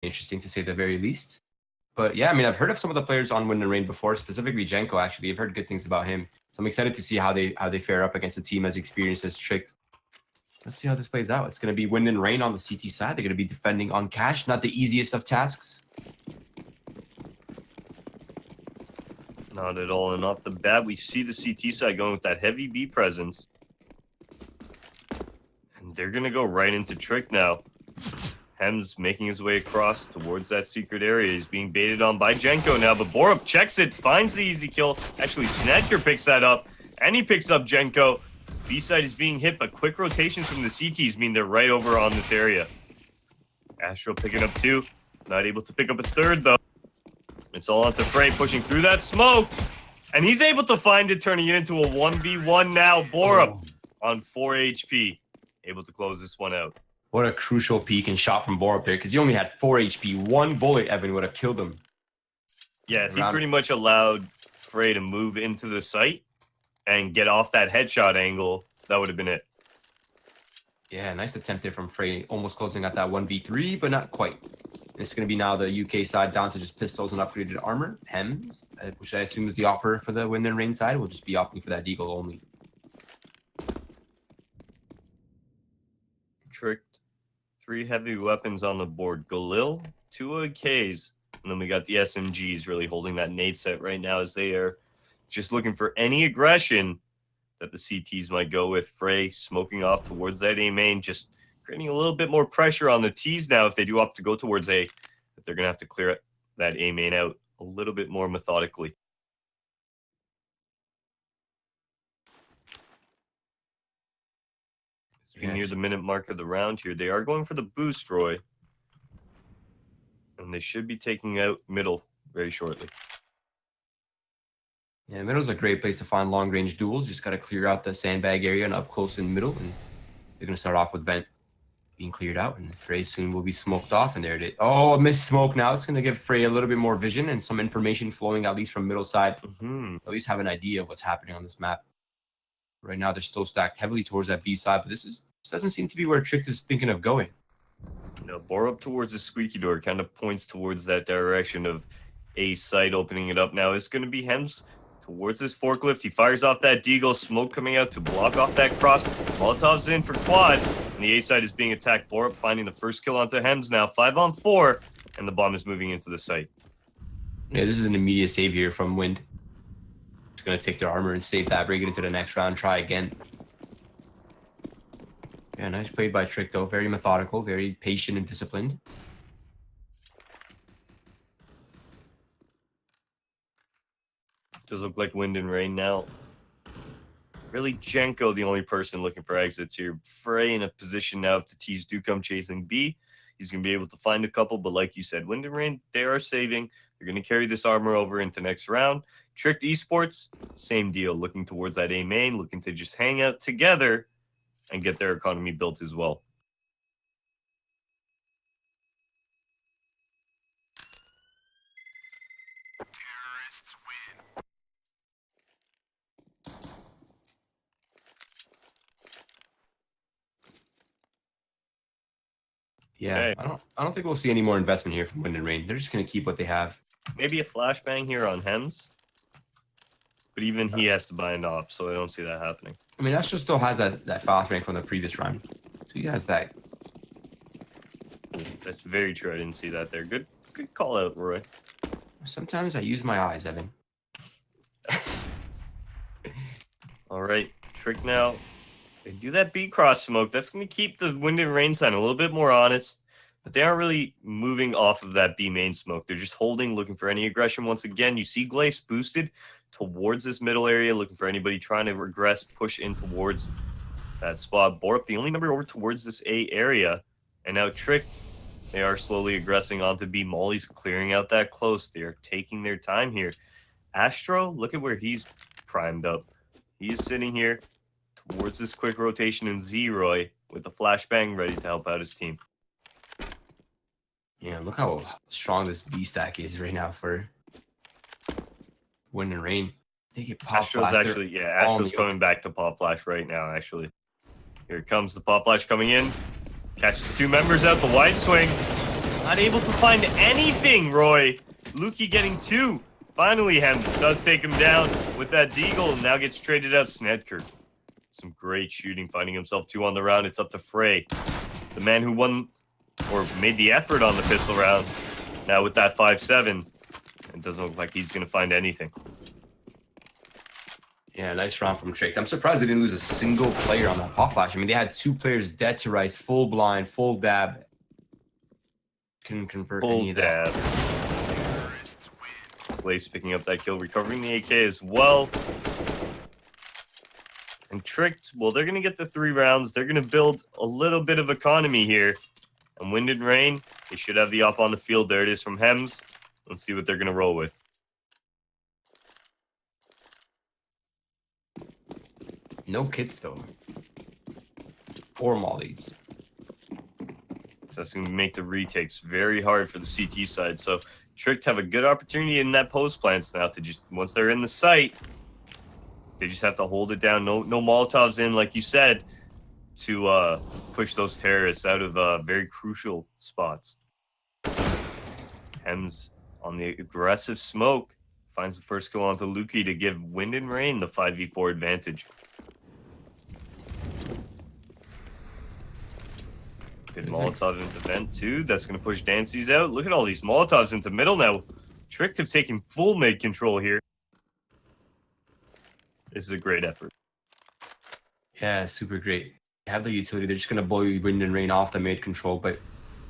interesting to say the very least. But yeah, I mean, I've heard of some of the players on Wind and Rain before, specifically Jenko. Actually, I've heard good things about him, so I'm excited to see how they fare up against a team as experienced as Tricked. Let's see how this plays out. It's going to be Wind and Rain on the CT side. They're going to be defending on cash, not the easiest of tasks. Not at all. And off the bat, we see the CT side going with that heavy B presence. And they're going to go right into Trick now. Hems making his way across towards that secret area. He's being baited on by Jenko now, but Borup checks it, finds the easy kill. Actually, Snedker picks that up, and he picks up Jenko. B-side is being hit, but quick rotations from the CTs mean they're right over on this area. Astro picking up 2. Not able to pick up a 3rd, though. It's all onto Frey pushing through that smoke. And he's able to find it, turning it into a 1v1 now. Borup on 4 HP. Able to close this one out. What a crucial peek and shot from Borup there, because he only had 4 HP. One bullet, Evan, would have killed him. Yeah, if he pretty much allowed Frey to move into the site and get off that headshot angle, that would have been it. Yeah, nice attempt there from Frey, almost closing out that 1v3, but not quite. It's going to be now the UK side down to just pistols and upgraded armor. Hems, which I assume is the opper for the Wind and Rain side, will just be opting for that deagle only. Tricked. 3 heavy weapons on the board. Galil, 2 AKs, and then we got the SMGs really holding that nade set right now as they are just looking for any aggression that the CTs might go with. Frey smoking off towards that A main, just creating a little bit more pressure on the T's now if they do opt to go towards A. But they're going to have to clear that A main out a little bit more methodically. As we near the minute mark of the round here, they are going for the boost, Roy. And they should be taking out middle very shortly. Yeah, middle's a great place to find long-range duels. Just got to clear out the sandbag area and up close in middle. And they're going to start off with vent being cleared out. And Frey soon will be smoked off. And there it is. Oh, a missed smoke now. It's going to give Frey a little bit more vision and some information flowing at least from middle side. At least have an idea of what's happening on this map. Right now, they're still stacked heavily towards that B side. But this doesn't seem to be where Tricked is thinking of going. No, Borup towards the squeaky door kind of points towards that direction of A site opening it up now. It's going to be Hems towards this forklift. He fires off that deagle, smoke coming out to block off that cross. Molotov's in for quad, and the A side is being attacked. Borup finding the first kill onto Hems now. 5-on-4, and the bomb is moving into the site. Yeah, this is an immediate save here from Wind. Just going to take their armor and save that, bring it into the next round, try again. Yeah, nice play by Trick, though. Very methodical, very patient and disciplined. Does look like Wind and Rain now. Really, Jenko, the only person looking for exits here. Frey in a position now if the T's do come chasing B, he's going to be able to find a couple. But like you said, Wind and Rain, they are saving. They're going to carry this armor over into next round. Tricked Esports, same deal. Looking towards that A main, looking to just hang out together and get their economy built as well. Terrorists win. Yeah, Okay. I don't think we'll see any more investment here from Wind and Rain. They're just going to keep what they have. Maybe a flashbang here on Hems. But even he has to buy an op, so I don't see that happening. I mean, Astro still has that fast rank from the previous round. So he has that. That's very true. I didn't see that there. Good call out, Roy. Sometimes I use my eyes, Evan. All right, Trick now. They do that B cross smoke. That's going to keep the Wind and Rain side a little bit more honest. But they aren't really moving off of that B main smoke. They're just holding, looking for any aggression. Once again, you see Glace boosted towards this middle area, looking for anybody trying to regress, push in towards that spot. Borup, the only number over towards this A area. And now Tricked, they are slowly aggressing onto B. Molly's clearing out that close. They are taking their time here. Astro, look at where he's primed up. He is sitting here towards this quick rotation in Z-Roy with the flashbang ready to help out his team. Yeah, look how strong this B stack is right now for Wind and Rain. They get pop Astro's flash. actually, yeah, Astro's coming back to pop flash right now, actually. Here comes the pop flash coming in. Catches 2 members out, the wide swing. Not able to find anything, Roy. Lukey getting 2. Finally, Hems does take him down with that deagle and now gets traded out Snedker. Some great shooting, finding himself 2 on the round. It's up to Frey, the man who won or made the effort on the pistol round. Now with that 5-7, it doesn't look like he's going to find anything. Yeah, nice round from Trick. I'm surprised they didn't lose a single player on that pop flash. I mean, they had 2 players dead to rights, full blind, full dab. Couldn't convert any of that. Blaze picking up that kill, recovering the AK as well. And Tricked, well, they're going to get the 3 rounds. They're going to build a little bit of economy here. And Wind and Rain, they should have the op on the field. There it is from Hems. Let's see what they're going to roll with. No kits, though. Or mollies. That's going to make the retakes very hard for the CT side. So Tricked have a good opportunity in that post plants now to just, once they're in the site, they just have to hold it down. No Molotovs in, like you said, to push those terrorists out of very crucial spots. Hems on the aggressive smoke finds the first kill onto Lukey to give Wind and Rain the 5v4 advantage. Good Molotov into vent too. That's going to push Dancy's out. Look at all these Molotovs into middle now. Tricked have taken full mid control here. This is a great effort. Yeah, super great. They have the utility. They're just going to blow Wind and Rain off the mid control. But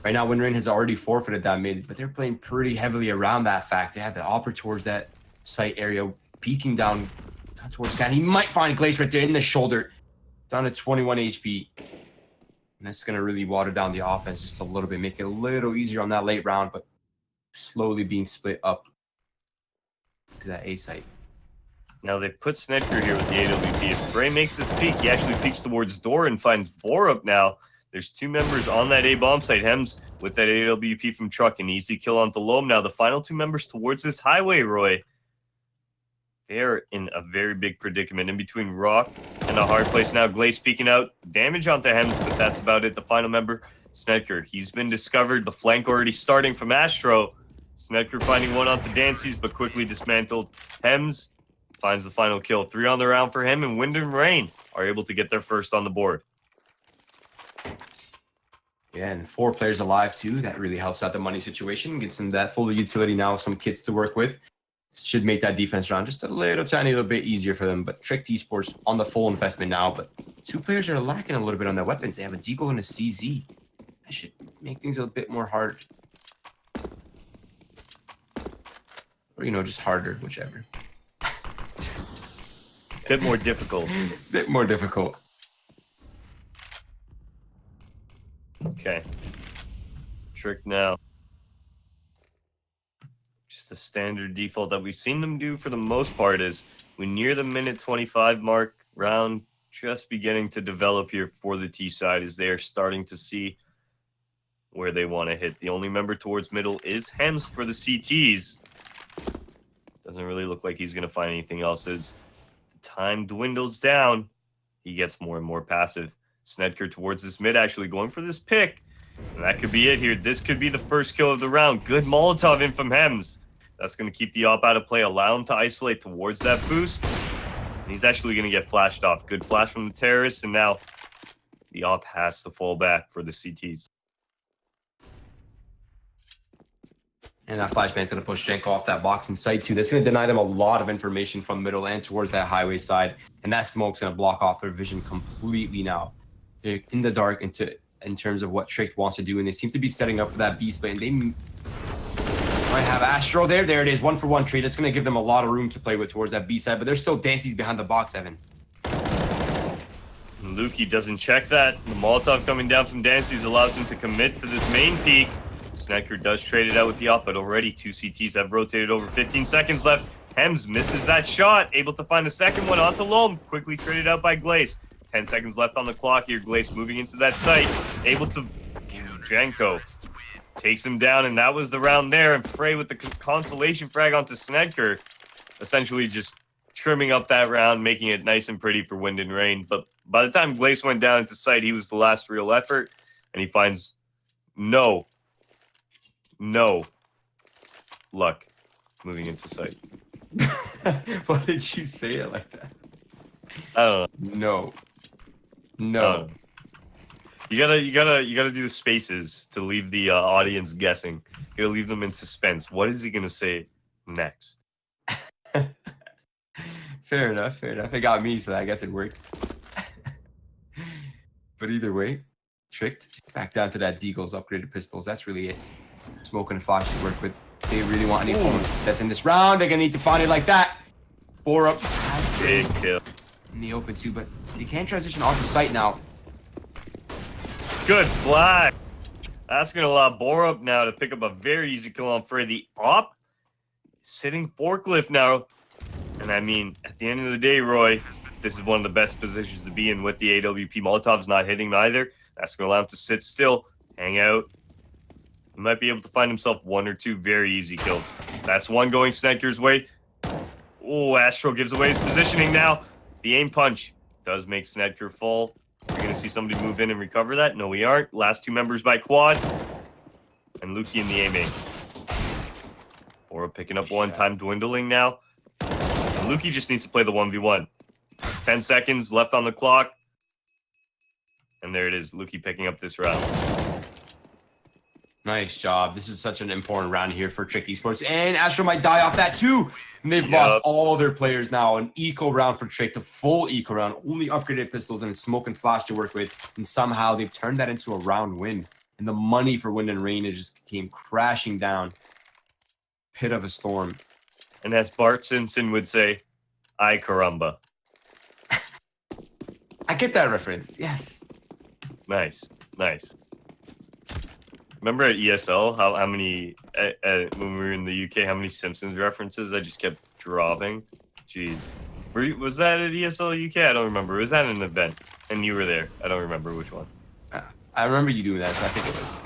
right now, Wind and Rain has already forfeited that mid. But they're playing pretty heavily around that fact. They have the opera towards that site area, peeking down towards that. He might find Glaze right there in the shoulder. Down to 21 HP. And that's going to really water down the offense just a little bit, make it a little easier on that late round, but slowly being split up to that A site. Now they've put Snedker here with the AWP. If Frey makes this peek, he actually peeks towards door and finds Borup now. There's 2 members on that A bomb site. Hems with that AWP from Truck, an easy kill onto Loam. Now the final 2 members towards this highway, Roy. They're in a very big predicament in between rock and a hard place now. Glaze peeking out, damage onto Hems, but that's about it. The final member, Snedker. He's been discovered. The flank already starting from Astro. Snedker finding one onto Dancy's, but quickly dismantled. Hems finds the final kill. 3 on the round for him, and Wind and Rain are able to get their first on the board. Yeah, and 4 players alive too. That really helps out the money situation. Gets them that full utility now, some kits to work with. Should make that defense round just a little tiny little bit easier for them. But Tricked Esports on the full investment now. But 2 players are lacking a little bit on their weapons. They have a Deagle and a CZ. That should make things a bit more hard. Or, you know, just harder, whichever. Bit more difficult. Bit more difficult. Okay. Trick now. Just the standard default that we've seen them do for the most part is we near the minute 25 mark, round just beginning to develop here for the T side as they are starting to see where they want to hit. The only member towards middle is Hems for the CTs. Doesn't really look like he's going to find anything else as the time dwindles down. He gets more and more passive. Snedker towards this mid, actually going for this pick. And that could be it here. This could be the first kill of the round. Good Molotov in from Hems. That's going to keep the op out of play, allow him to isolate towards that boost. And he's actually going to get flashed off. Good flash from the terrorists, and now the op has to fall back for the CTs. And that flashbang's going to push Jenko off that box in sight too. That's going to deny them a lot of information from middle and towards that highway side. And that smoke's going to block off their vision completely now. They're in the dark in terms of what Tricked wants to do. And they seem to be setting up for that B split. And they might have Astro there. There it is. 1-for-1 trade. That's going to give them a lot of room to play with towards that B side. But there's still Dancy's behind the box, Evan. Lukey doesn't check that. The Molotov coming down from Dancy's allows him to commit to this main peak. Snedker does trade it out with the op, but already 2 CTs have rotated over. 15 seconds left. Hems misses that shot, able to find the second one onto Loam. Quickly traded out by Glaze. 10 seconds left on the clock here. Glaze moving into that site, able to... Jenko takes him down, and that was the round there. And Frey with the consolation frag onto Snedker, essentially just trimming up that round, making it nice and pretty for Wind and Rain. But by the time Glaze went down into sight, he was the last real effort, and he finds no no luck moving into sight. Why did you say it like that? I don't know. No. I No. don't know. You gotta do the spaces to leave the audience guessing. You gotta leave them in suspense. What is he gonna say next? Fair enough. Fair enough. It got me, so I guess it worked. But either way, tricked. Back down to that Deagle's upgraded pistols. That's really it. Smoke and flash to work with. If they really want any form of success in this round, they're gonna need to find it like that. Four up. Big kill. In the open too, but they can transition onto site now. Good flag. That's gonna allow Borup now to pick up a very easy kill on Frey. The op sitting forklift now. And I mean, at the end of the day, Roy, this is one of the best positions to be in with the AWP. Molotov's not hitting either. That's gonna allow him to sit still, hang out. He might be able to find himself one or two very easy kills. That's one going Sneker's way. Oh, Astro gives away his positioning now. The aim punch does make Sneker fall. We're going to see somebody move in and recover that. No, we aren't. Last two members by quad. And Lukey in the A main. Bora picking up one, time dwindling now. And Lukey just needs to play the 1v1. 10 seconds left on the clock. And there it is. Lukey picking up this round. Nice job. This is such an important round here for Trick Esports. And Astro might die off that too. And they've lost all their players now. An eco round for Trick, the full eco round. Only upgraded pistols and smoke and flash to work with. And somehow they've turned that into a round win. And the money for Wind and Rain just came crashing down. Pit of a storm. And as Bart Simpson would say, ay caramba. I get that reference. Yes. Nice. Nice. Remember at ESL how many when we were in the UK, how many Simpsons references I just kept dropping? Jeez, was that at ESL UK? I don't remember. Was that an event? And you were there. I don't remember which one. I remember you doing that. So I think it was.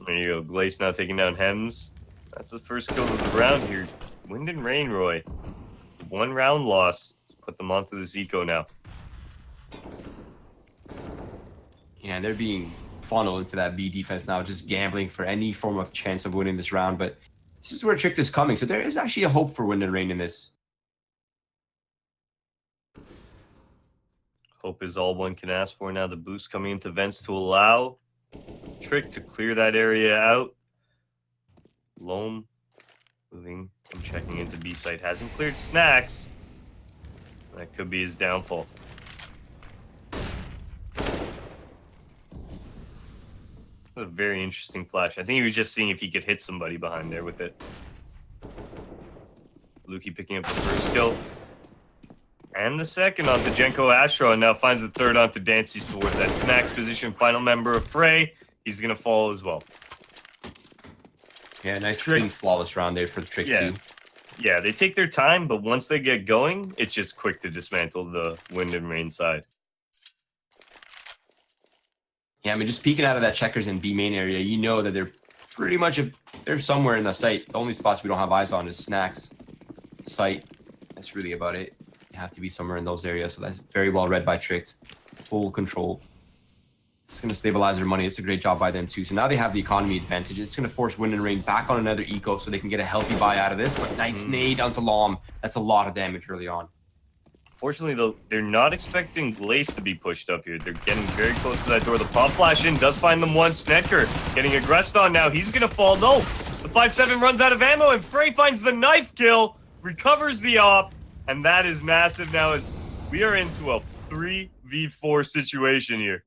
There you go. Glace now taking down Hems. That's the first kill of the round here. Wind and Rain, Roy. One round loss. Let's put them onto this eco now. Yeah, and they're being funneled into that B defense now, just gambling for any form of chance of winning this round. But this is where Trick is coming, so there is actually a hope for Wind and Rain in this. Hope is all one can ask for now. The boost coming into vents to allow Trick to clear that area out. Loam moving and checking into B site. Hasn't cleared Snacks. That could be his downfall. A very interesting flash. I think he was just seeing if he could hit somebody behind there with it. Lukey picking up the first kill. And the second onto Jenko Astro, and now finds the third onto Dancy towards that Snacks position. Final member of Frey. He's going to fall as well. Yeah, nice, clean, flawless round there for the Trick too. Yeah, they take their time, but once they get going, it's just quick to dismantle the Wind and Rain side. Yeah, I mean, just peeking out of that checkers and B main area, you know that they're pretty much, if they're somewhere in the site. The only spots we don't have eyes on is Snacks, site. That's really about it. You have to be somewhere in those areas, so that's very well read by Trick. Full control. It's going to stabilize their money. It's a great job by them too. So now they have the economy advantage. It's going to force Wind and Rain back on another eco so they can get a healthy buy out of this. But nice nade onto Lom. That's a lot of damage early on. Fortunately, though, they're not expecting Glace to be pushed up here. They're getting very close to that door. The pop flash in does find them one. Snecker getting aggressed on now. He's going to fall. No, the 5-7 runs out of ammo, and Frey finds the knife kill, recovers the op, and that is massive now as we are into a 3v4 situation here.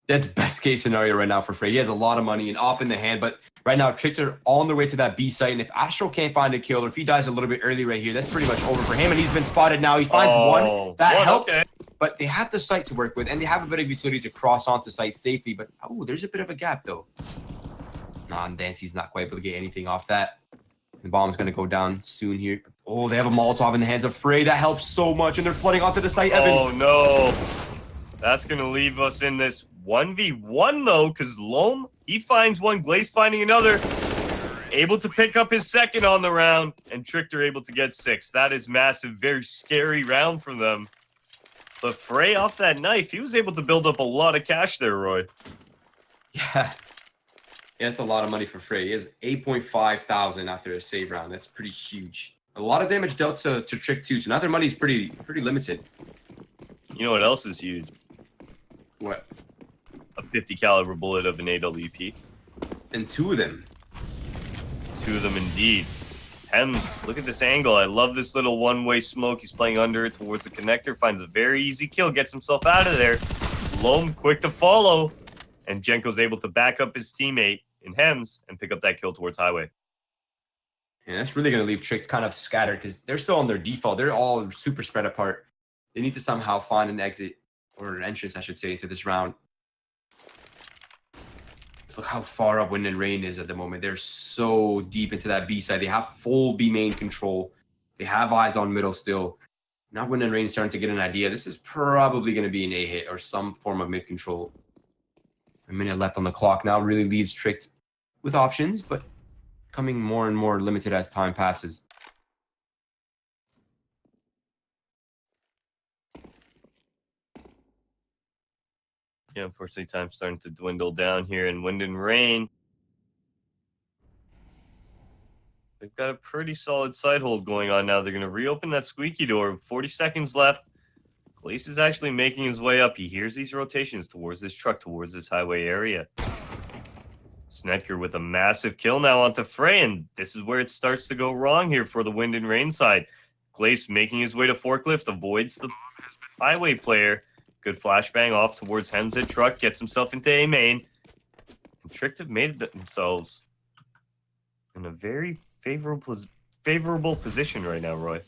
That's best case scenario right now for Frey. He has a lot of money and op in the hand, but right now Trick are on their way to that B site, and if Astro can't find a kill or if he dies a little bit early right here, that's pretty much over for him, and he's been spotted now. He finds one. That helped, okay. But they have the site to work with, and they have a bit of utility to cross onto site safely, but oh, there's a bit of a gap though. Nah, Dancy's not quite able to get anything off that. The bomb's going to go down soon here. Oh, they have a Molotov in the hands of Frey. That helps so much, and they're flooding onto the site, Evan. Oh, no. That's going to leave us in this 1v1, though, because Loam, he finds one, Glace finding another. Able to pick up his second on the round, and Trickter able to get 6. That is massive, very scary round for them. But Frey off that knife, he was able to build up a lot of cash there, Roy. Yeah. Yeah, that's a lot of money for Frey. He has 8.5 thousand after a save round. That's pretty huge. A lot of damage dealt to Trick too, so now their money's pretty limited. You know what else is huge? What? A 50 caliber bullet of an AWP. And 2 of them. 2 of them indeed. Hems, look at this angle. I love this little one-way smoke. He's playing under it towards the connector. Finds a very easy kill. Gets himself out of there. Loam quick to follow. And Jenko's able to back up his teammate in Hems and pick up that kill towards Highway. And that's really going to leave Trick kind of scattered because they're still on their default. They're all super spread apart. They need to somehow find an exit, or an entrance, I should say, into this round. Look how far up Wind and Rain is at the moment. They're so deep into that B side. They have full B main control. They have eyes on middle still. Now Wind and Rain is starting to get an idea. This is probably going to be an A hit or some form of mid control. A minute left on the clock now really leaves Trick with options, but becoming more and more limited as time passes. Yeah, unfortunately, time's starting to dwindle down here in Wind and Rain. They've got a pretty solid side hold going on now. They're going to reopen that squeaky door. 40 seconds left. Glace is actually making his way up. He hears these rotations towards this truck, towards this highway area. Snekker with a massive kill now onto Frey, and this is where it starts to go wrong here for the Wind and Rain side. Glace making his way to forklift, avoids the highway player. Good flashbang off towards Hemsed truck, gets himself into A main. And Tricked have made themselves in a very favorable position right now, Roy.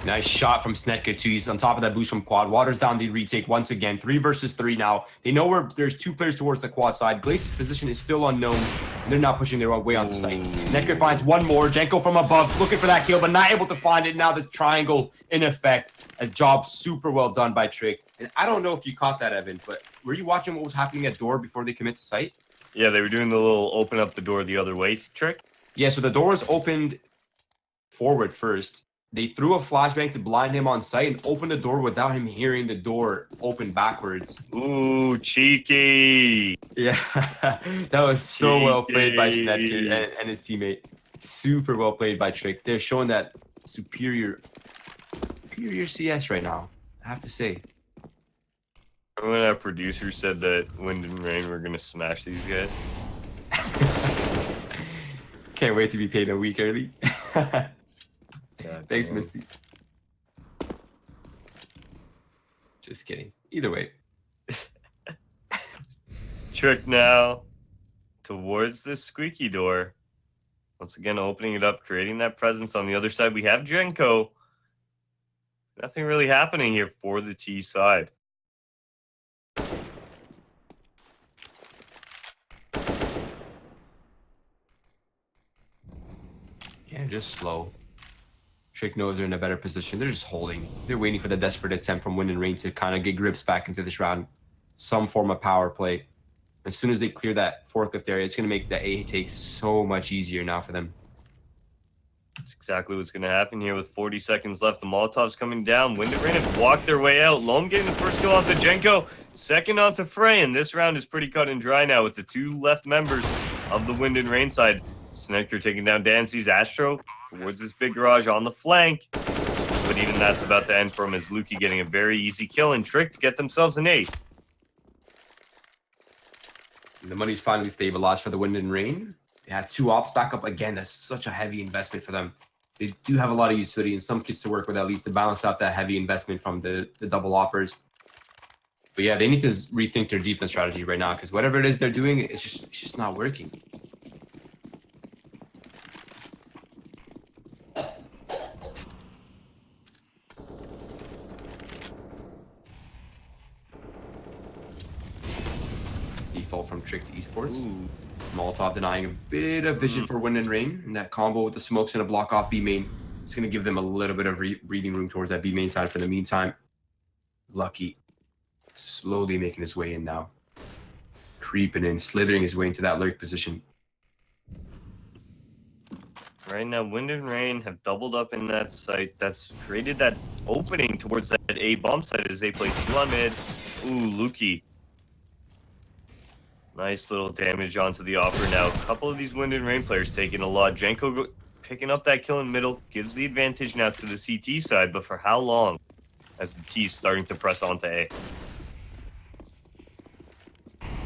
Nice shot from Snetka too. He's on top of that boost from quad. Waters down the retake once again. 3 versus 3 now. They know where there's 2 players towards the quad side. Glace's position is still unknown. They're not pushing their way onto site. Snetka finds one more. Jenko from above looking for that kill, but not able to find it. Now the triangle in effect. A job super well done by Trick. And I don't know if you caught that, Evan, but were you watching what was happening at door before they commit to site? Yeah, they were doing the little open up the door the other way trick. Yeah, so the door was opened forward first. They threw a flashbang to blind him on site and opened the door without him hearing the door open backwards. Ooh, cheeky. Yeah, that was so well played by Snetka and his teammate. Super well played by Trick. They're showing that superior CS right now, I have to say. When our producer said that Wind and Rain were going to smash these guys. Can't wait to be paid a week early. Yeah, Thanks, Misty. Just kidding. Either way. Trick now towards this squeaky door. Once again, opening it up, creating that presence on the other side. We have Jenko. Nothing really happening here for the T side. Yeah, just slow. Trick knows they're in a better position. They're just holding. They're waiting for the desperate attempt from Wind and Rain to kind of get grips back into this round. Some form of power play. As soon as they clear that forklift area, it's going to make the A take so much easier now for them. That's exactly what's going to happen here with 40 seconds left. The Molotov's coming down. Wind and Rain have walked their way out. Loam getting the first kill onto Jenko. Second onto Frey. And this round is pretty cut and dry now with the 2 left members of the Wind and Rain side. Snekker taking down Dancy's Astro towards this big garage on the flank. But even that's about to end for him as Lukey getting a very easy kill and Trick to get themselves an 8. And the money's finally stabilized for the Wind and Rain. They have 2 ops back up again. That's such a heavy investment for them. They do have a lot of utility and some kits to work with at least to balance out that heavy investment from the double oppers. But yeah, they need to rethink their defense strategy right now because whatever it is they're doing, it's just not working. Default from Trick to Esports. Ooh. Molotov denying a bit of vision for Wind and Rain. And that combo with the smokes and a block off B main. It's going to give them a little bit of breathing room towards that B main side for the meantime. Lucky. Slowly making his way in now. Creeping in, slithering his way into that lurk position. Right now, Wind and Rain have doubled up in that site. That's created that opening towards that A bomb site as they play 2 on mid. Ooh, Lukey. Nice little damage onto the offer now. A couple of these Wind and Rain players taking a lot. Jenko picking up that kill in middle. Gives the advantage now to the CT side, but for how long? As the T's starting to press onto A.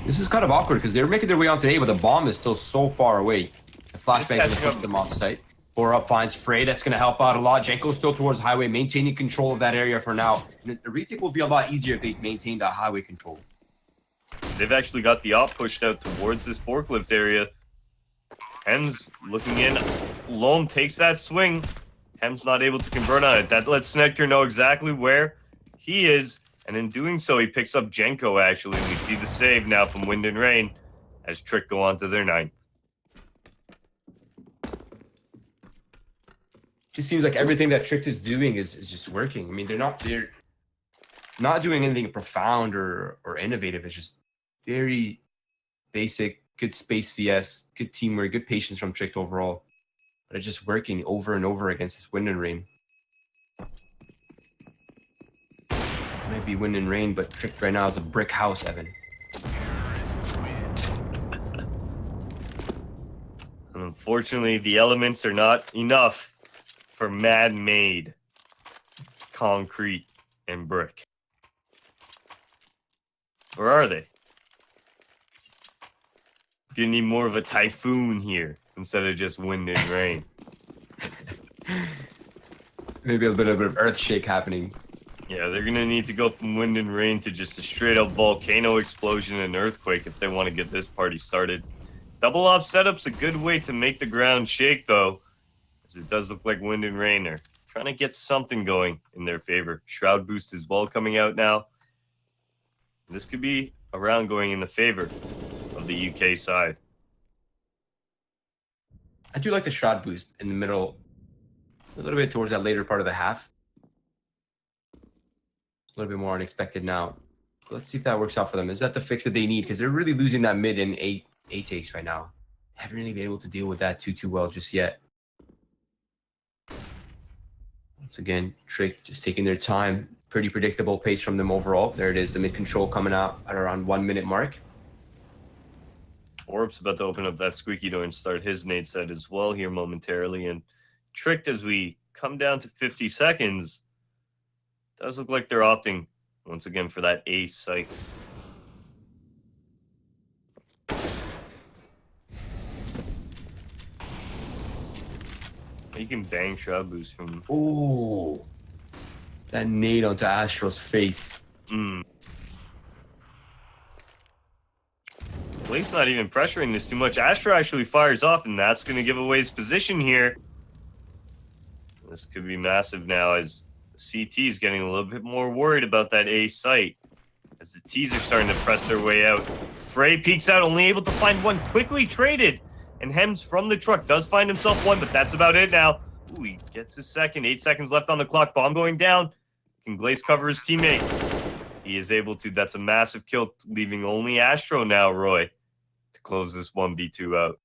This is kind of awkward because they're making their way onto A, but the bomb is still so far away. The flashbang is going to push them off site. Boar up finds Frey. That's going to help out a lot. Jenko's still towards highway, maintaining control of that area for now. And the retake will be a lot easier if they maintain that highway control. They've actually got the op pushed out towards this forklift area. Hems looking in. Loam takes that swing. Hems not able to convert on it. That lets Snekker know exactly where he is. And in doing so, he picks up Jenko, actually. We see the save now from Wind and Rain as Trick go on to their 9. Just seems like everything that Trick is doing is just working. I mean, they're not doing anything profound or innovative. It's just very basic, good space CS, good teamwork, good patience from Trick overall. But it's just working over and over against this Wind and Rain. Might be Wind and Rain, but Trick right now is a brick house, Evan. And unfortunately, the elements are not enough for man-made concrete and brick. Or are they? Gonna need more of a typhoon here instead of just wind and rain. Maybe a bit of earth shake happening. Yeah, they're gonna need to go from wind and rain to just a straight-up volcano explosion and earthquake if they want to get this party started. Double op setup's a good way to make the ground shake, though, as it does look like wind and rain are trying to get something going in their favor. Shroud boost as well coming out now. This could be a round going in the favor of the UK side. I do like the Shroud boost in the middle, a little bit towards that later part of the half. A little bit more unexpected now. Let's see if that works out for them. Is that the fix that they need? Because they're really losing that mid and A takes right now. Haven't really been able to deal with that too well just yet. Once again, Trick just taking their time. Pretty predictable pace from them overall. There it is, the mid control coming out at around 1 minute mark. Orb's about to open up that squeaky door and start his nade set as well here momentarily. And Tricked, as we come down to 50 seconds, does look like they're opting once again for that A site. You can bang Shroud Boost from... Ooh. That nade onto Astro's face. Blake's not even pressuring this too much. Astro actually fires off, and that's going to give away his position here. This could be massive now as CT is getting a little bit more worried about that A site as the T's are starting to press their way out. Frey peeks out, only able to find one, quickly traded. And Hems from the truck does find himself one, but that's about it now. Ooh, he gets his second. 8 seconds left on the clock. Bomb going down. Can Glaze cover his teammate? He is able to. That's a massive kill, leaving only Astro now, Roy, to close this 1v2 out.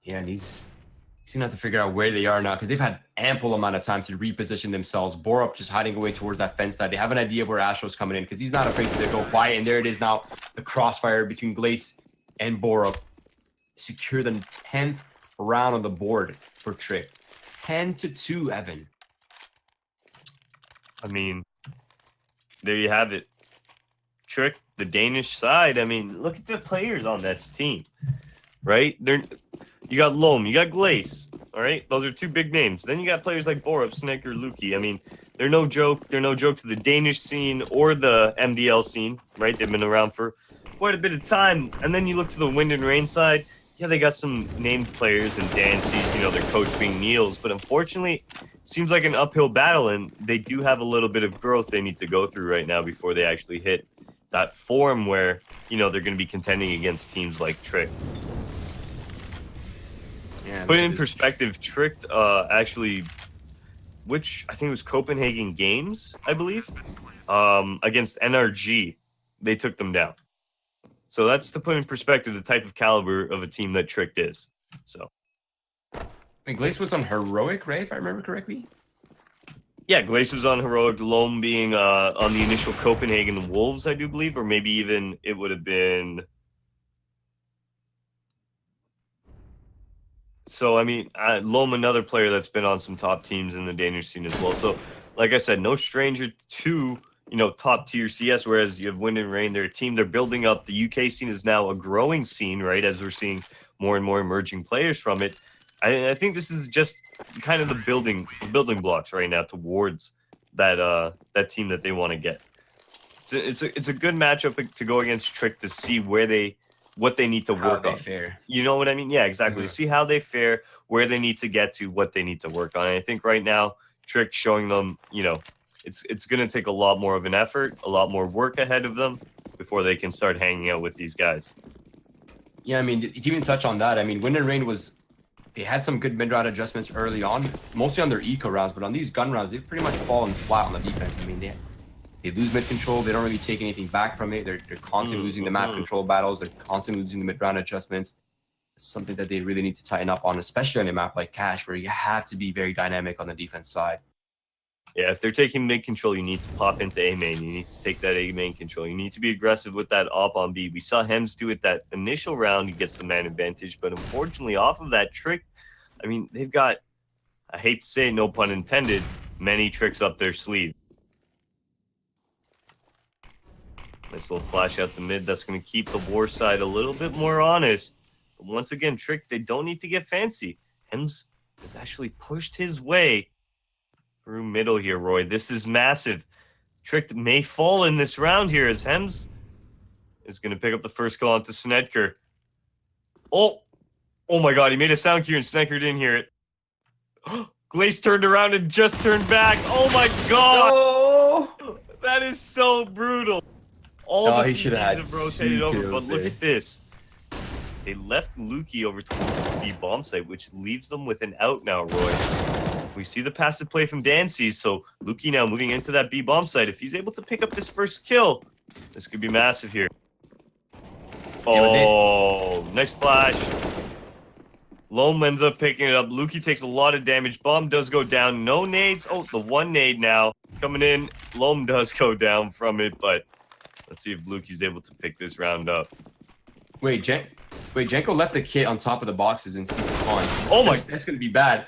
Yeah, and he's gonna have to figure out where they are now because they've had ample amount of time to reposition themselves. Borup just hiding away towards that fence side. They have an idea of where Astro's coming in because he's not afraid to go quiet. And there it is now, the crossfire between Glaze and Borup. Secure the 10th round on the board for Trick. 10-2, Evan. I mean, there you have it. Trick, the Danish side. I mean, look at the players on this team, right? You got Loam, you got Glaze, all right? Those are 2 big names. Then you got players like Borup, Snekker, Luki. I mean, they're no joke. They're no joke to the Danish scene or the MDL scene, right? They've been around for quite a bit of time. And then you look to the Wind and Rain side. Yeah, they got some named players and dances, you know, their coach being Niels. But unfortunately, it seems like an uphill battle, and they do have a little bit of growth they need to go through right now before they actually hit that form where, you know, they're going to be contending against teams like Trick. Yeah, Put it in perspective, Tricked actually, which I think it was Copenhagen Games, I believe, against NRG, they took them down. So that's to put in perspective the type of caliber of a team that Tricked is. So, And Glaze was on Heroic, right? If I remember correctly. Yeah, Glace was on Heroic, Loam being on the initial Copenhagen Wolves, I do believe, or maybe even it would have been. So, I mean, Loam, another player that's been on some top teams in the Danish scene as well. So, like I said, no stranger to, top tier CS, whereas you have Wind and Rain, they're a team, they're building up. The UK scene is now a growing scene, right, as we're seeing more and more emerging players from it. I think this is just kind of the building blocks right now towards that team that they want to get. It's a good matchup to go against Trick to see what they need to work on. Fare. You know what I mean? Yeah, exactly. Mm-hmm. See how they fare, where they need to get to, what they need to work on. And I think right now, Trick showing them, it's going to take a lot more of an effort, a lot more work ahead of them before they can start hanging out with these guys. Yeah, I mean, to even touch on that, I mean, Wind and Rain they had some good mid-round adjustments early on, mostly on their eco rounds, but on these gun rounds, they've pretty much fallen flat on the defense. I mean, they lose mid control, they don't really take anything back from it. They're constantly losing the map control battles, they're constantly losing the mid-round adjustments. It's something that they really need to tighten up on, especially on a map like Cash, where you have to be very dynamic on the defense side. Yeah, if they're taking mid control, you need to pop into A main. You need to take that A main control. You need to be aggressive with that op on B. We saw Hems do it that initial round. He gets the man advantage, but unfortunately, off of that trick, I mean, they've got, I hate to say, no pun intended, many tricks up their sleeve. Nice little flash out the mid. That's going to keep the WaR side a little bit more honest. But once again, Trick, they don't need to get fancy. Hems has actually pushed his way through middle here, Roy. This is massive. Trick may fall in this round here as Hems is going to pick up the first kill onto Snedker. Oh my God. He made a sound cue and Snedker didn't hear it. Glace turned around and just turned back. Oh my God. Oh! That is so brutal. All the CTs have rotated over, but look at this. They left Lukey over towards the B bomb site, which leaves them with an out now, Roy. We see the passive play from Dancy, so Lukey now moving into that B bomb site. If he's able to pick up this first kill, this could be massive here. Oh, nice flash. Loam ends up picking it up. Lukey takes a lot of damage. Bomb does go down. No nades. Oh, the one nade now coming in. Loam does go down from it, but let's see if Lukey's able to pick this round up. Wait, Jenko left the kit on top of the boxes and C1. Oh my! That's gonna be bad.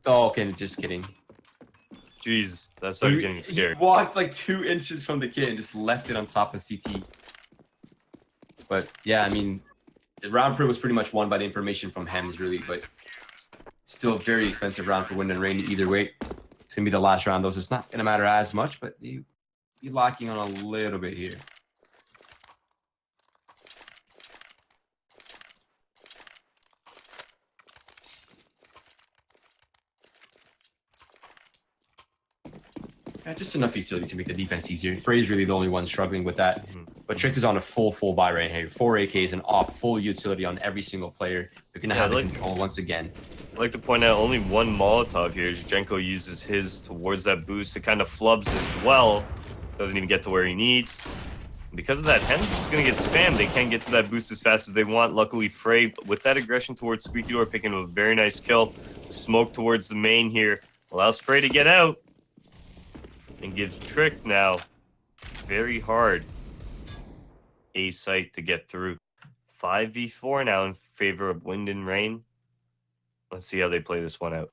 Okay, just kidding. Jeez, that's started getting scared. He walked like 2 inches from the kit and just left it on top of CT. But yeah, I mean, the round was pretty much won by the information from Hems, really. But still a very expensive round for Wind and Rain either way. It's gonna be the last round, though, so it's not gonna matter as much. But they be locking on a little bit here. Yeah, just enough utility to make the defense easier. Frey's really the only one struggling with that. But Trick is on a full buy right here. 4 AKs and off full utility on every single player. They're going to have the control once again. I'd like to point out only one Molotov here. Jenko uses his towards that boost. It kind of flubs as well. Doesn't even get to where he needs. Because of that, Hems is going to get spammed. They can't get to that boost as fast as they want. Luckily, Frey, with that aggression towards Squeaky Door, picking up a very nice kill. Smoke towards the main here. Allows Frey to get out. And gives Trick now very hard A site to get through. 5v4 now in favor of Wind and Rain. Let's see how they play this one out.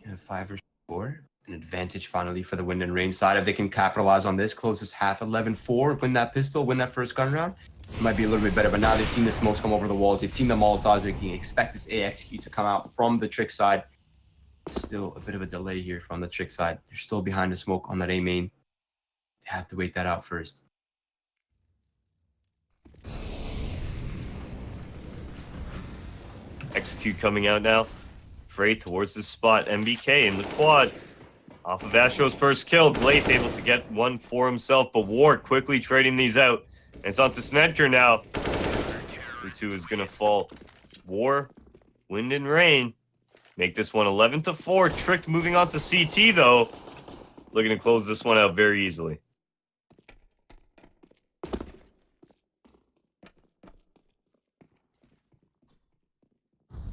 Yeah, 5 versus 4. An advantage finally for the Wind and Rain side. If they can capitalize on this, close this half 11-4, win that pistol, win that first gun round, it might be a little bit better. But now they've seen the smokes come over the walls. They've seen the Molotovs. They can expect this A execute to come out from the Trick side. Still a bit of a delay here from the Trick side. They're still behind the smoke on that A main. They have to wait that out first. Execute coming out now. Frey towards the spot. MBK in the quad. Off of Astro's first kill. Glace able to get one for himself, but WaR quickly trading these out. And it's on to Snedker now. 2 is going to fall. WaR, Wind and Rain. Make this one 11-4. Trick moving on to CT, though. Looking to close this one out very easily.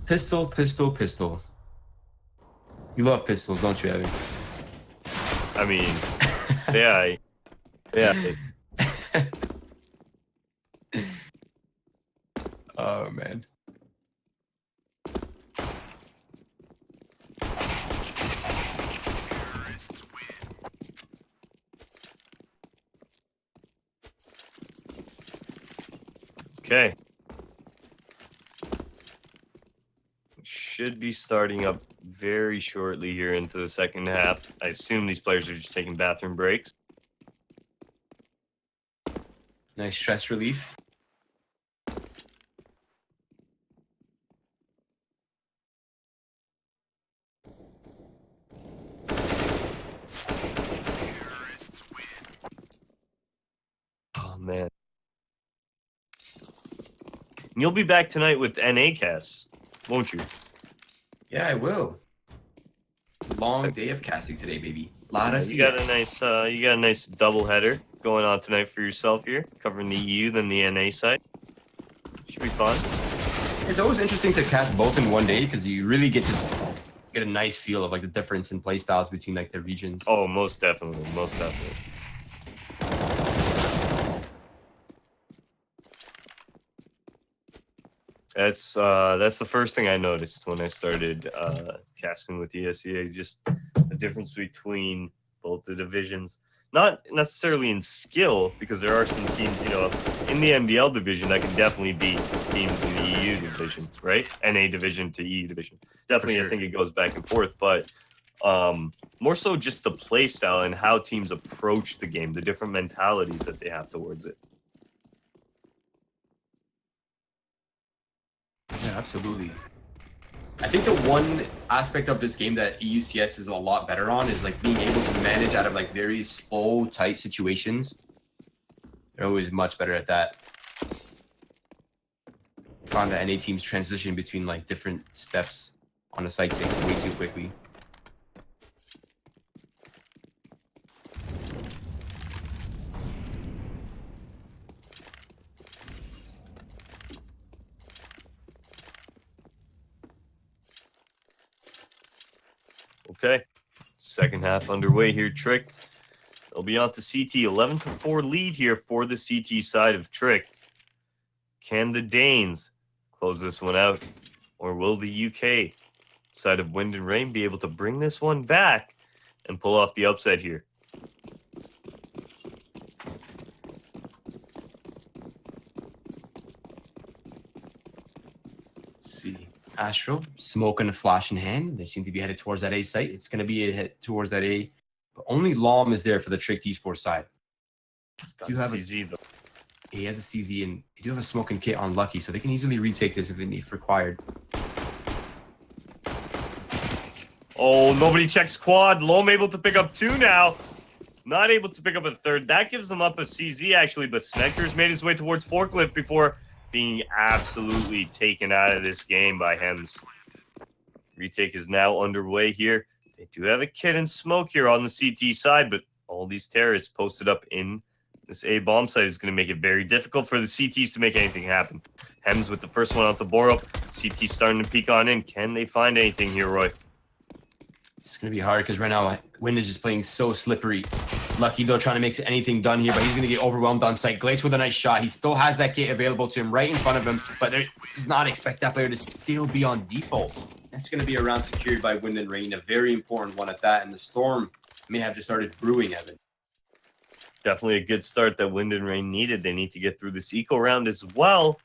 Pistol, pistol, pistol. You love pistols, don't you, Evan? I mean, yeah, yeah. Oh man. Terrorists win. Okay. Should be starting up very shortly here into the second half. I assume these players are just taking bathroom breaks. Nice stress relief. Terrorists win. Oh man. And you'll be back tonight with NA casts, won't you? Yeah, I will. Long day of casting today, baby. Lot of You got a CS. nice double header going on tonight for yourself here, covering the EU then the NA side. Should be fun. It's always interesting to cast both in one day because you really get to get a nice feel of like the difference in play styles between like the regions. Oh, most definitely, most definitely. That's the first thing I noticed when I started casting with ESEA. Just the difference between both the divisions, not necessarily in skill, because there are some teams, in the MDL division that can definitely beat teams in the EU division, right? NA division to EU division. Definitely, sure. I think it goes back and forth, but more so just the play style and how teams approach the game, the different mentalities that they have towards it. Yeah, absolutely. I think the one aspect of this game that EUCS is a lot better on is like being able to manage out of like very slow, tight situations. They're always much better at that. I found that NA teams transition between like different steps on a site take way too quickly. Okay, second half underway here. Trick. They'll be on to CT. 11-4 lead here for the CT side of Trick. Can the Danes close this one out, or will the UK side of Wind and Rain be able to bring this one back and pull off the upset here? Let's see. Astro, smoke and a flash in hand. They seem to be headed towards that A site. It's going to be a hit towards that A. But only Lom is there for the Trick esports side. Do you have a CZ though? He has a CZ and they do have a smoking kit on Lucky, so they can easily retake this if required. Oh, nobody checks quad. Loam able to pick up two now. Not able to pick up a third. That gives them up a CZ actually, but Snecker's made his way towards Forklift before being absolutely taken out of this game by Hems. Retake is now underway here. They do have a kit and smoke here on the CT side, but all these terrorists posted up in this A bomb site is going to make it very difficult for the CTs to make anything happen. Hems with the first one out the Boro. CT starting to peek on in. Can they find anything here, Roy? It's going to be hard because right now Wind is just playing so slippery. Lucky though trying to make anything done here, but he's going to get overwhelmed on site. Glace with a nice shot. He still has that kit available to him right in front of him, but there does not expect that player to still be on default. That's going to be a round secured by Wind and Rain, a very important one at that, and the Storm may have just started brewing, Evan. Definitely a good start that Wind and Rain needed. They need to get through this eco round as well.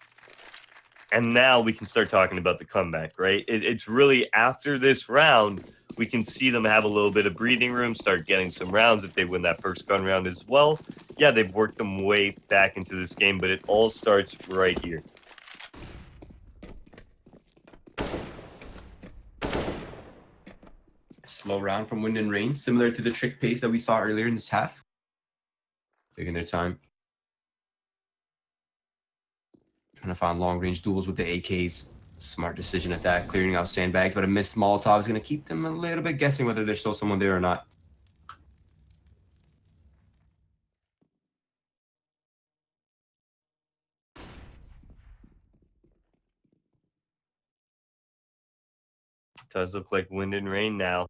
And now we can start talking about the comeback, right? It's really after this round, we can see them have a little bit of breathing room, start getting some rounds if they win that first gun round as well. Yeah, they've worked them way back into this game, but it all starts right here. Slow round from Wind and Rain, similar to the Trick pace that we saw earlier in this half. Taking their time. Trying to find long-range duels with the AKs. Smart decision at that, clearing out sandbags, but a missed Molotov is going to keep them a little bit guessing whether there's still someone there or not. Does look like wind and rain now.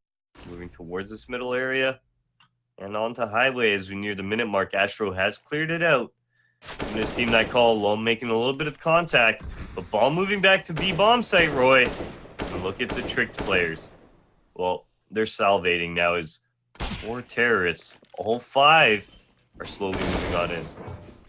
Moving towards this middle area. And onto highway as we near the minute mark. Astro has cleared it out. And this team that call Lone making a little bit of contact. But ball moving back to B bomb site, Roy. And look at the tricked players. Well, they're salivating now as 4 terrorists. All 5 are slowly moving on in.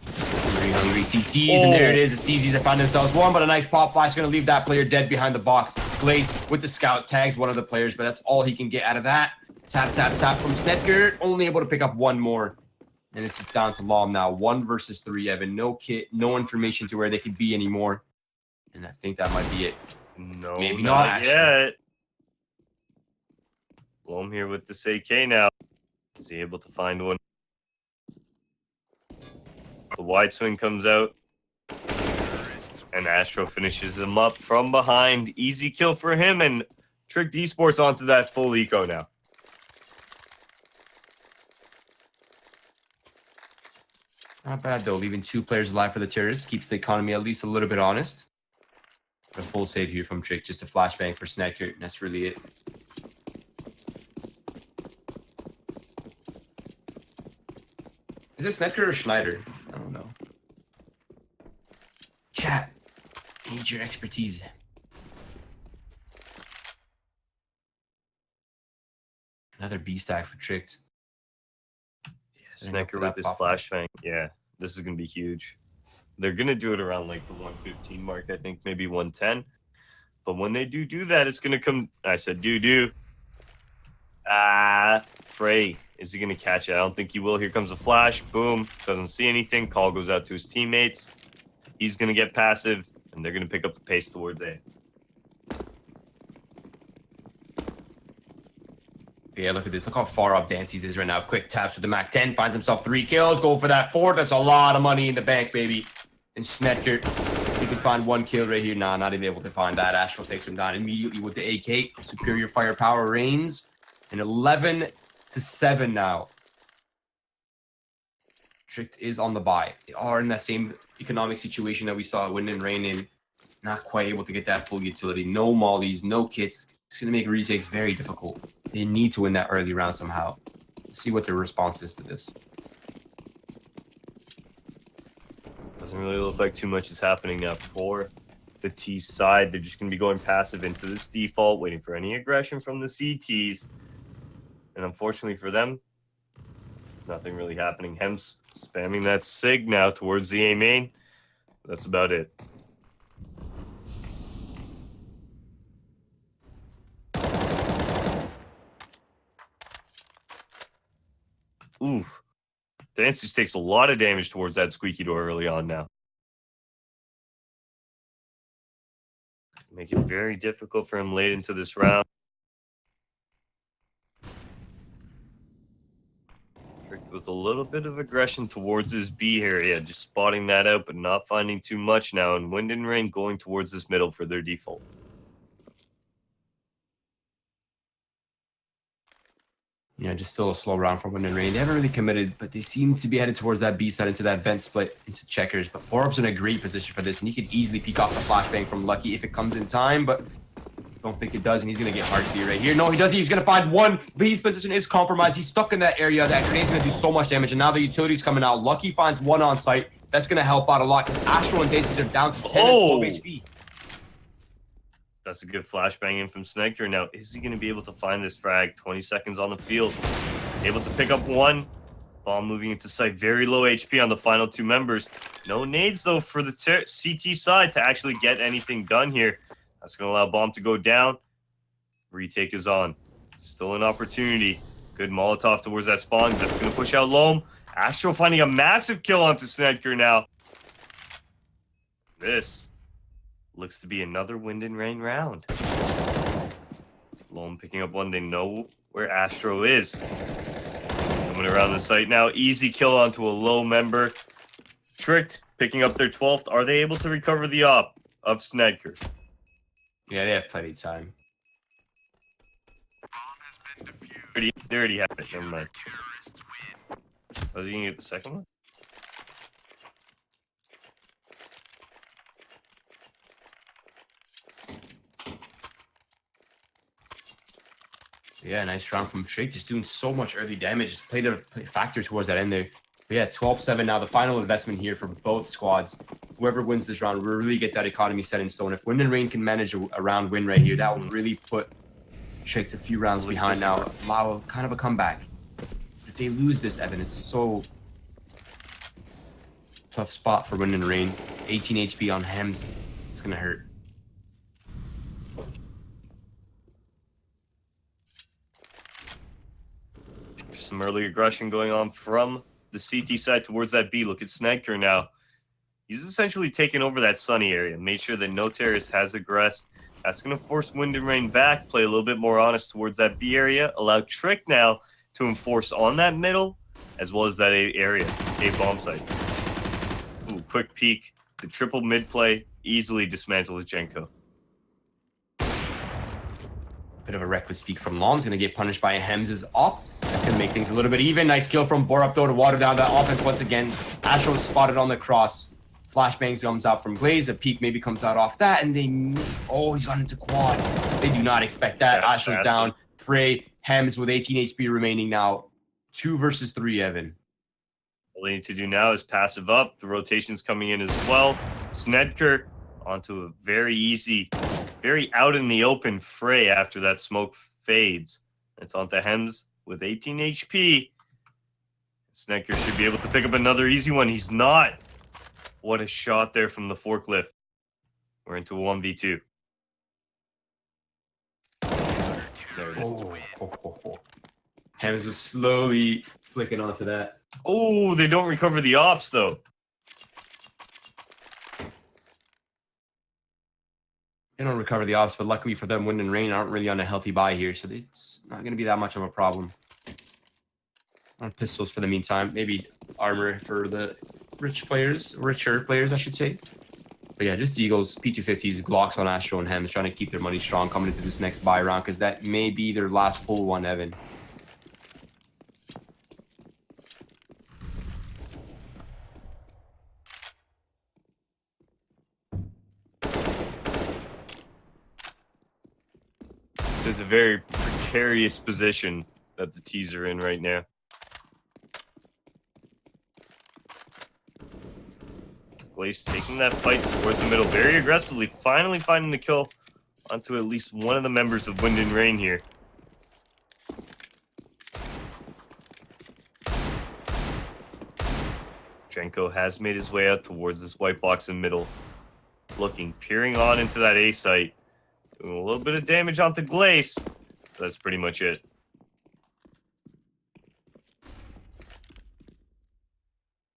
Very hungry CTs, and there it is. The CZs that find themselves one, but a nice pop flash going to leave that player dead behind the box. Glaze with the scout tags one of the players, but that's all he can get out of that. Tap, tap, tap from Snetker. Only able to pick up one more. And it's down to Lom now. 1 versus 3, Evan. No kit, no information to where they could be anymore. And I think that might be it. No, Maybe not yet. Lom here with this AK now. Is he able to find one? The wide swing comes out. And Astro finishes him up from behind. Easy kill for him, and Tricked Esports onto that full eco now. Not bad, though. Leaving 2 players alive for the terrorists keeps the economy at least a little bit honest. A full save here from Trick. Just a flashbang for Snetker. That's really it. Is it Snetker or Schneider? I don't know. Chat. I need your expertise. Another B stack for Tricked. Snecker with this flashbang. Yeah, this is going to be huge. They're going to do it around like the 115 mark, I think, maybe 110. But when they do that, it's going to come... I said do. Frey. Is he going to catch it? I don't think he will. Here comes a flash. Boom. Doesn't see anything. Call goes out to his teammates. He's going to get passive, and they're going to pick up the pace towards A. Yeah, look at this. Look how far up Dancy's is right now. Quick taps with the Mac 10. Finds himself 3 kills. Go for that 4th. That's a lot of money in the bank, baby. And Snetker, he can find 1 kill right here. Nah, not even able to find that. Astro takes him down immediately with the AK. Superior firepower reigns. And 11-7 now. Tricked is on the buy. They are in that same economic situation that we saw Wind and Rain in. Not quite able to get that full utility. No mollies, no kits. It's going to make retakes very difficult. They need to win that early round somehow. Let's see what their response is to this. Doesn't really look like too much is happening now for the T side. They're just going to be going passive into this default, waiting for any aggression from the CTs. And unfortunately for them, nothing really happening. Hems spamming that SIG now towards the A main. That's about it. Oof. Dancy takes a lot of damage towards that squeaky door early on now. Make it very difficult for him late into this round. Tricked with a little bit of aggression towards his B area, just spotting that out, but not finding too much now. And Wind and Rain going towards this middle for their default. Yeah, just still a slow round for Wind and Rain. They haven't really committed, but they seem to be headed towards that B side into that vent split into checkers. But Borb's in a great position for this, and he could easily peek off the flashbang from Lucky if it comes in time, but don't think it does, and he's going to get hard speed right here. No, he doesn't. He's going to find one, but his position is compromised. He's stuck in that area. That grenade's going to do so much damage, and now the utility's coming out. Lucky finds 1 on site. That's going to help out a lot, because Astro and Daces are down to 10 and 12 HP. That's a good flashbang in from Snecker. Now, is he going to be able to find this frag? 20 seconds on the field. Able to pick up 1. Bomb moving into site. Very low HP on the final 2 members. No nades, though, for the CT side to actually get anything done here. That's going to allow Bomb to go down. Retake is on. Still an opportunity. Good Molotov towards that spawn. That's going to push out Loam. Astro finding a massive kill onto Snecker now. This looks to be another Wind and Rain round. Loam picking up 1. They know where Astro is. Coming around the site now. Easy kill onto a low member. Tricked picking up their 12th. Are they able to recover the op of Snedker? Yeah, they have plenty of time. They already have it. Never mind. Was he going to get the second one? Yeah, nice round from Shake. Just doing so much early damage. Just played a factor towards that end there. But yeah, 12-7 now. The final investment here for both squads. Whoever wins this round will really get that economy set in stone. If Wind and Rain can manage a round win right here, that will really put Shake a few rounds behind now. Allow kind of a comeback. If they lose this, Evan, it's so tough spot for Wind and Rain. 18 HP on Hems. It's going to hurt. Some early aggression going on from the CT side towards that B. Look at Snagker now. He's essentially taken over that Sunny area. Made sure that no terrorist has aggressed. That's going to force Wind and Rain back. Play a little bit more honest towards that B area. Allow Trick now to enforce on that middle as well as that A area, A bomb site. Ooh, quick peek. The triple mid play easily dismantles Jenko. Bit of a reckless peek from Long. He's going to get punished by a Hems' up. That's going to make things a little bit even. Nice kill from Borup, though, to water down that offense once again. Astro spotted on the cross. Flashbangs comes out from Glaze. A peek maybe comes out off that. And they... Oh, he's gone into quad. They do not expect that. Astro's down. Frey, Hems with 18 HP remaining now. 2 versus 3, Evan. All they need to do now is passive up. The rotation's coming in as well. Snedker onto a very easy, very out in the open Frey after that smoke fades. It's onto Hems with 18 HP. Snedker should be able to pick up another easy one. He's not. What a shot there from the forklift. We're into a 1v2. There it is. Hems was slowly flicking onto that. Oh, they don't recover the ops, though. They don't recover the ops, but luckily for them, Wind and Rain aren't really on a healthy buy here, so it's not going to be that much of a problem. On pistols for the meantime. Maybe armor for the richer players, I should say. But yeah, just Deagles, P250s, Glocks on Astro and Hems, trying to keep their money strong coming into this next buy round, because that may be their last full one, Evan. It's a very precarious position that the T's are in right now. Glaze taking that fight towards the middle very aggressively, finally finding the kill onto at least one of the members of Wind and Rain here. Jenko has made his way out towards this white box in middle, peering on into that A site. Doing a little bit of damage onto Glaze. That's pretty much it.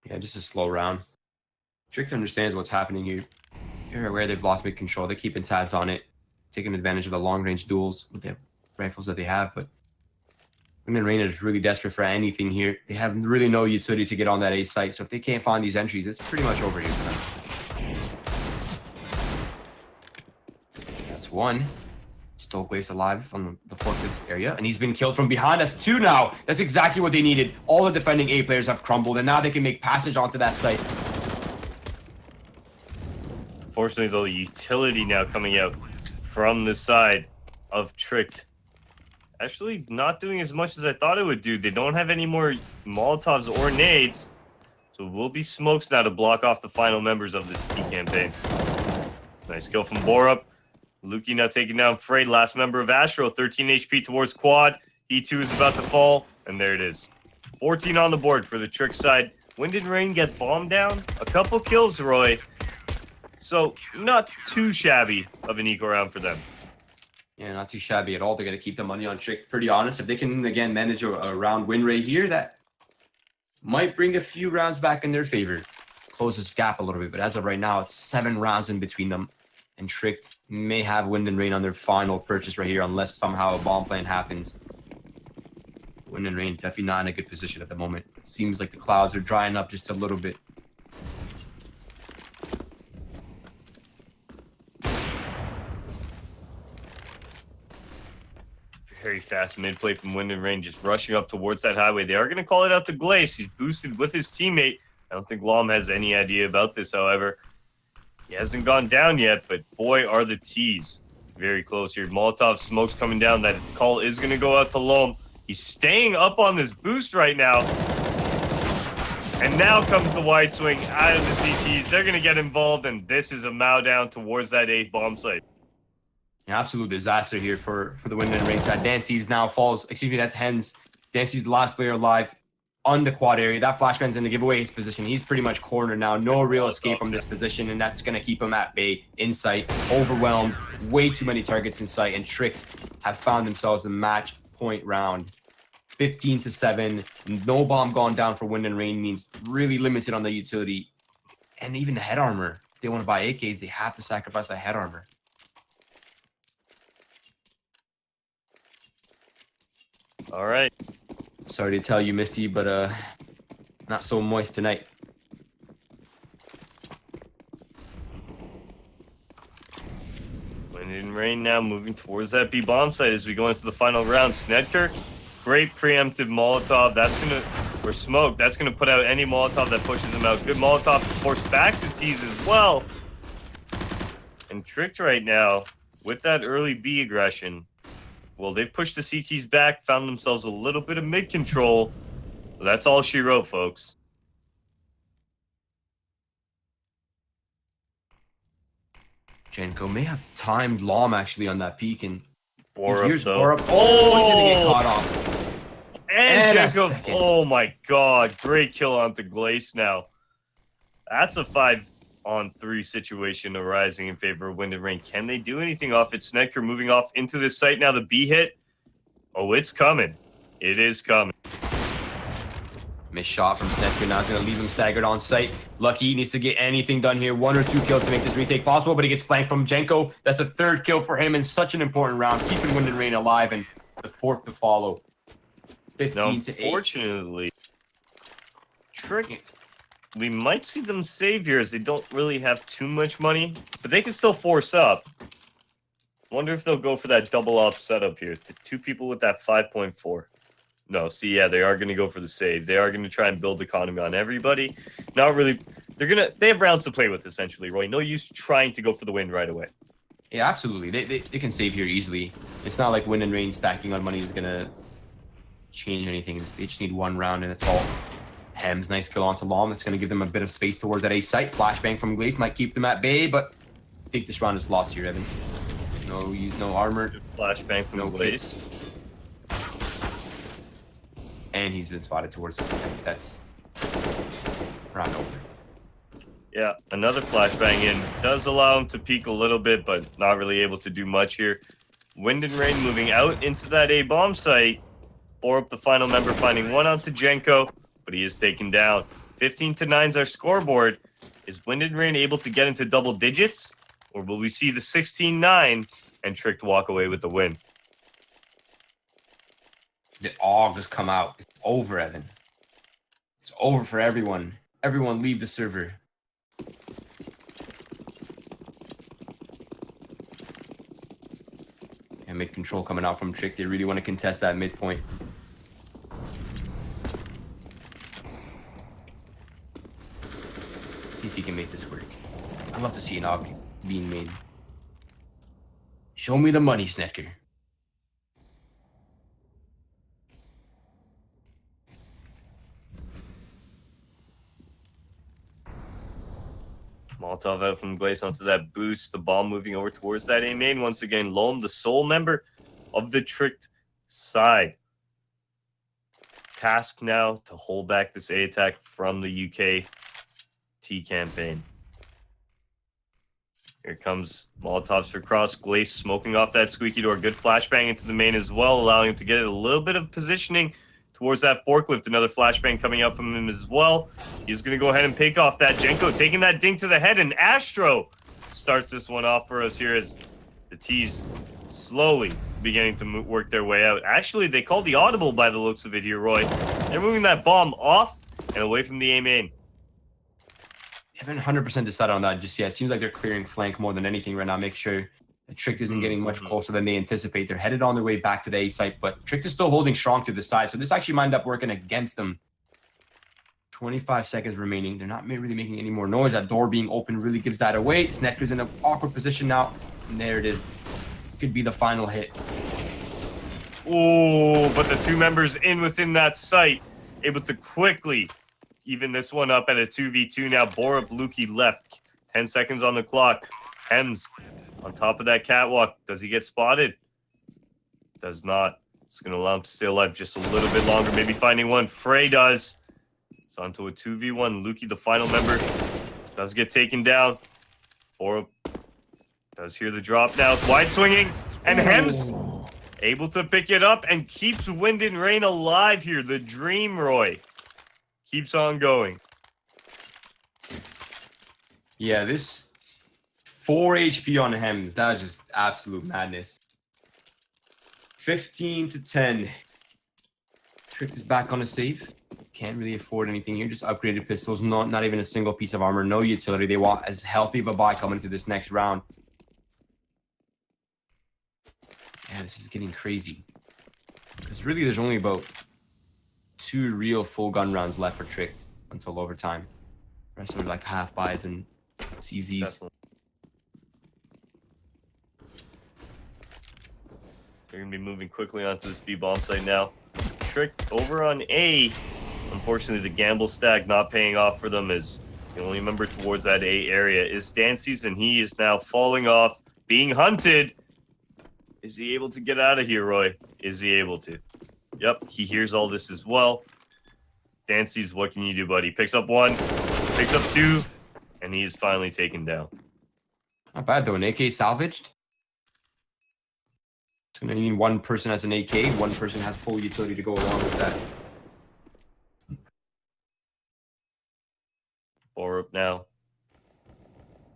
Yeah, just a slow round. Trick understands what's happening here. They're aware they've lost mid control. They're keeping tabs on it, taking advantage of the long-range duels with the rifles that they have. But Wind and Rain is really desperate for anything here. They have really no utility to get on that A site. So if they can't find these entries, it's pretty much over here for them. That's one. Still Glaze alive from the forklifts area, and he's been killed from behind. That's 2 now. That's exactly what they needed. All the defending A players have crumbled, and now they can make passage onto that site. Unfortunately, though, the utility now coming out from the side of Tricked. Actually, not doing as much as I thought it would do. They don't have any more Molotovs or nades, so it will be smokes now to block off the final members of this T campaign. Nice kill from Borup. Luki now taking down Frey, last member of Astro, 13 HP towards quad. E2 is about to fall, and there it is. 14 on the board for the Trick side. Wind and Rain get bombed down. A couple kills, Roy. So, not too shabby of an eco round for them. Yeah, not too shabby at all. They're going to keep the money on Trick pretty honest. If they can, again, manage a round win rate here, that might bring a few rounds back in their favor. Close this gap a little bit, but as of right now, it's 7 rounds in between them. And Trick may have Wind and Rain on their final purchase right here, unless somehow a bomb plan happens. Wind and Rain definitely not in a good position at the moment. It seems like the clouds are drying up just a little bit. Very fast mid play from Wind and Rain, just rushing up towards that highway. They are going to call it out to Glaze. He's boosted with his teammate. I don't think Lom has any idea about this, however. He hasn't gone down yet, but boy, are the T's very close here. Molotov smoke's coming down. That call is going to go out to Loam. He's staying up on this boost right now. And now comes the wide swing out of the CTs. They're going to get involved, and this is a mow down towards that A bomb site. An absolute disaster here for the Wind and Rain side. Dancy's now falls. Excuse me, that's Hens. Dancy's the last player alive on the quad area. That flashbang's going to give away his position. He's pretty much cornered now. No real escape from this position, and that's going to keep him at bay, in sight, overwhelmed. Way too many targets in sight, and Tricked have found themselves the match point round. 15-7. No bomb gone down for Wind and Rain means really limited on the utility. And even the head armor. If they want to buy AKs, they have to sacrifice that head armor. All right. Sorry to tell you, Misty, but not so moist tonight. Wind and Rain now moving towards that B bomb site as we go into the final round. Snedker, great preemptive Molotov. That's gonna, or smoke. That's gonna put out any Molotov that pushes them out. Good Molotov to force back the T's as well. And Tricked right now with that early B aggression. Well, they've pushed the CTs back, found themselves a little bit of mid control. That's all she wrote, folks. Jenko may have timed Lom actually on that peak, and Borup, though. Borup. Oh, he's gonna get caught off. And a Jenko, second. oh my god, great kill onto Glace now. That's a 5-on-3 situation arising in favor of Wind and Rain. Can they do anything off it? Snedker moving off into this site now. The B hit. Oh, it's coming. It is coming. Missed shot from Snedker. Now it's going to leave him staggered on site. Lucky needs to get anything done here. 1 or 2 kills to make this retake possible, but he gets flanked from Jenko. That's the 3rd kill for him in such an important round, keeping Wind and Rain alive, and the 4th to follow. 15-8. Unfortunately, Tricked. We might see them save here as they don't really have too much money, but they can still force up. Wonder if they'll go for that double up setup here. The 2 people with that 5.4. No, see, yeah, they are going to go for the save. They are going to try and build economy on everybody. Not really. They have rounds to play with, essentially, Roy. No use trying to go for the win right away. Yeah, absolutely. They can save here easily. It's not like Wind and Rain stacking on money is going to change anything. They just need 1 round, and it's all. Hems, nice kill onto Lom. That's going to give them a bit of space towards that A site. Flashbang from Glaze might keep them at bay, but I think this round is lost here, Evans. No armor. Flashbang from No Glaze. kits. And he's been spotted towards the fence. That's round over. Yeah, another flashbang in. Does allow him to peek a little bit, but not really able to do much here. Wind and Rain moving out into that A bomb site. Borup, the final member, finding 1 onto Jenko, but he is taken down. 15-9 is our scoreboard. Is Wind and Rain able to get into double digits? Or will we see the 16-9 and Tricked walk away with the win? Did all just come out? It's over, Evan. It's over for everyone. Everyone leave the server. And mid control coming out from Trick. They really want to contest that midpoint. See if he can make this work. I'd love to see an AUG being made. Show me the money, Snedker. Molotov out from Glaze onto that boost. The ball moving over towards that A main. Once again, Loam, the sole member of the Tricked side. Task now to hold back this A attack from the UK T campaign. Here comes Molotovs for cross. Glaze smoking off that squeaky door. Good flashbang into the main as well, allowing him to get a little bit of positioning towards that forklift. Another flashbang coming up from him as well. He's going to go ahead and pick off that Jenko, taking that ding to the head, and Astro starts this one off for us here as the T's slowly beginning to work their way out. Actually, they called the audible by the looks of it here, Roy. They're moving that bomb off and away from the A main. Haven't 100% decided on that just yet. It seems like they're clearing flank more than anything right now. Make sure the Tricked isn't getting much closer than they anticipate. They're headed on their way back to the A site, but Tricked is still holding strong to the side. So this actually might end up working against them. 25 seconds remaining. They're not really making any more noise. That door being open really gives that away. Snedker's in an awkward position now. And there it is. could be the final hit. Oh, but the two members in within that site, able to quickly even this one up at a 2v2 now. Borup, Lukey left. 10 seconds on the clock. Hems on top of that catwalk. Does he get spotted? Does not. It's going to allow him to stay alive just a little bit longer. Maybe finding one. Frey does. It's onto a 2v1. Lukey, the final member, does get taken down. Borup does hear the drop now. It's wide swinging. And Hems able to pick it up and keeps Wind and Rain alive here. The dream, Roy, keeps on going. Yeah, this 4 HP on Hems, that was just absolute madness. 15 to 10. Trick is back on a safe. Can't really afford anything here. Just upgraded pistols. Not even a single piece of armor. No utility. They want as healthy of a buy coming into this next round. Yeah, this is getting crazy. Because really, there's only about 2 real full gun rounds left for Trick until overtime. The rest are like half buys and CZs. Definitely. They're going to be moving quickly onto this B bomb site now. Trick over on A. Unfortunately, the gamble stack not paying off for them, as the only member towards that A area is Dancy's, and he is now falling off, being hunted. Is he able to get out of here, Roy? Is he able to? Yep, he hears all this as well. Dancy's, what can you do, buddy? Picks up 1, picks up 2, and he is finally taken down. Not bad though. An AK salvaged. So now you need one person has an AK, one person has full utility to go along with that. Borup now.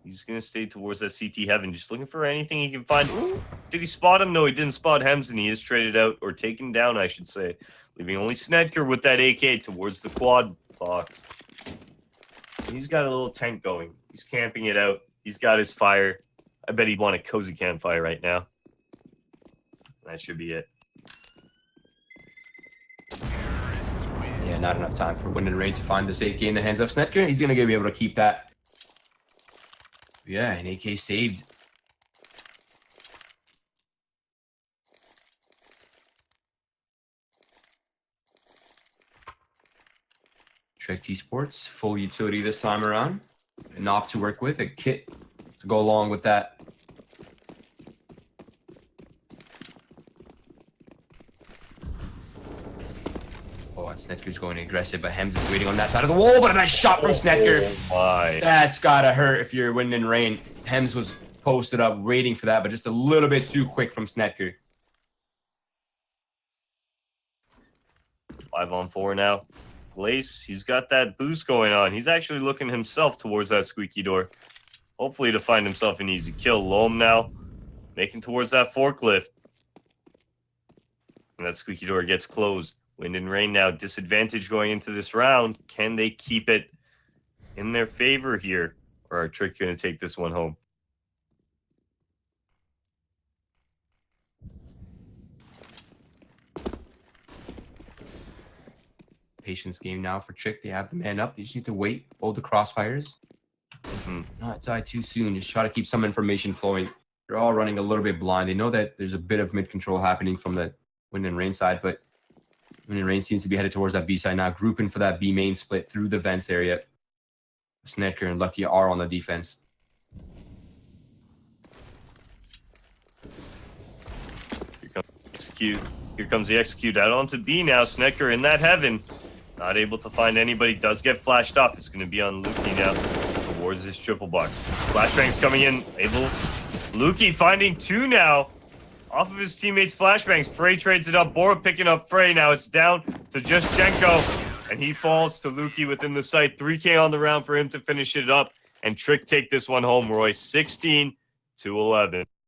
He's going to stay towards that CT heaven, just looking for anything he can find. Ooh, did he spot him? No, he didn't spot Hems, and he is traded out, or taken down, I should say. Leaving only Snedker with that AK towards the quad box. He's got a little tent going. He's camping it out. He's got his fire. I bet he'd want a cozy campfire right now. That should be it. Yeah, not enough time for Wind and Rain to find this AK in the hands of Snedker. He's going to be able to keep that. Yeah, an AK saved. Trek T-Sports, full utility this time around. An op to work with, a kit to go along with that. Oh, and Snedker's going aggressive, but Hems is waiting on that side of the wall, but a nice shot from Snedker. Oh my. That's gotta hurt if you're Wind and Rain. Hems was posted up waiting for that, but just a little bit too quick from Snedker. 5 on 4 now. Glace, he's got that boost going on. He's actually looking himself towards that squeaky door. Hopefully to find himself an easy kill. Loam now, making towards that forklift. And that squeaky door gets closed. Wind and Rain now disadvantage going into this round. Can they keep it in their favor here? Or are Trick going to take this one home? Patience game now for Trick. They have the man up. They just need to wait, hold the crossfires. Not die too soon. Just try to keep some information flowing. They're all running a little bit blind. They know that there's a bit of mid-control happening from the Wind and Rain side, but Wind and Rain seems to be headed towards that B side now, grouping for that B main split through the vents area. Snedker and Lucky are on the defense. Here comes the execute out onto B now. Snedker in that heaven. Not able to find anybody. Does get flashed off. It's going to be on Lukey now towards this triple box. Flashbangs coming in. Able. Lukey finding 2 now. Off of his teammates' flashbangs. Frey trades it up. Borup picking up Frey. Now it's down to just Jenko. And he falls to Lukey within the site. 3K on the round for him to finish it up. And Trick take this one home, Roy. 16 to 11.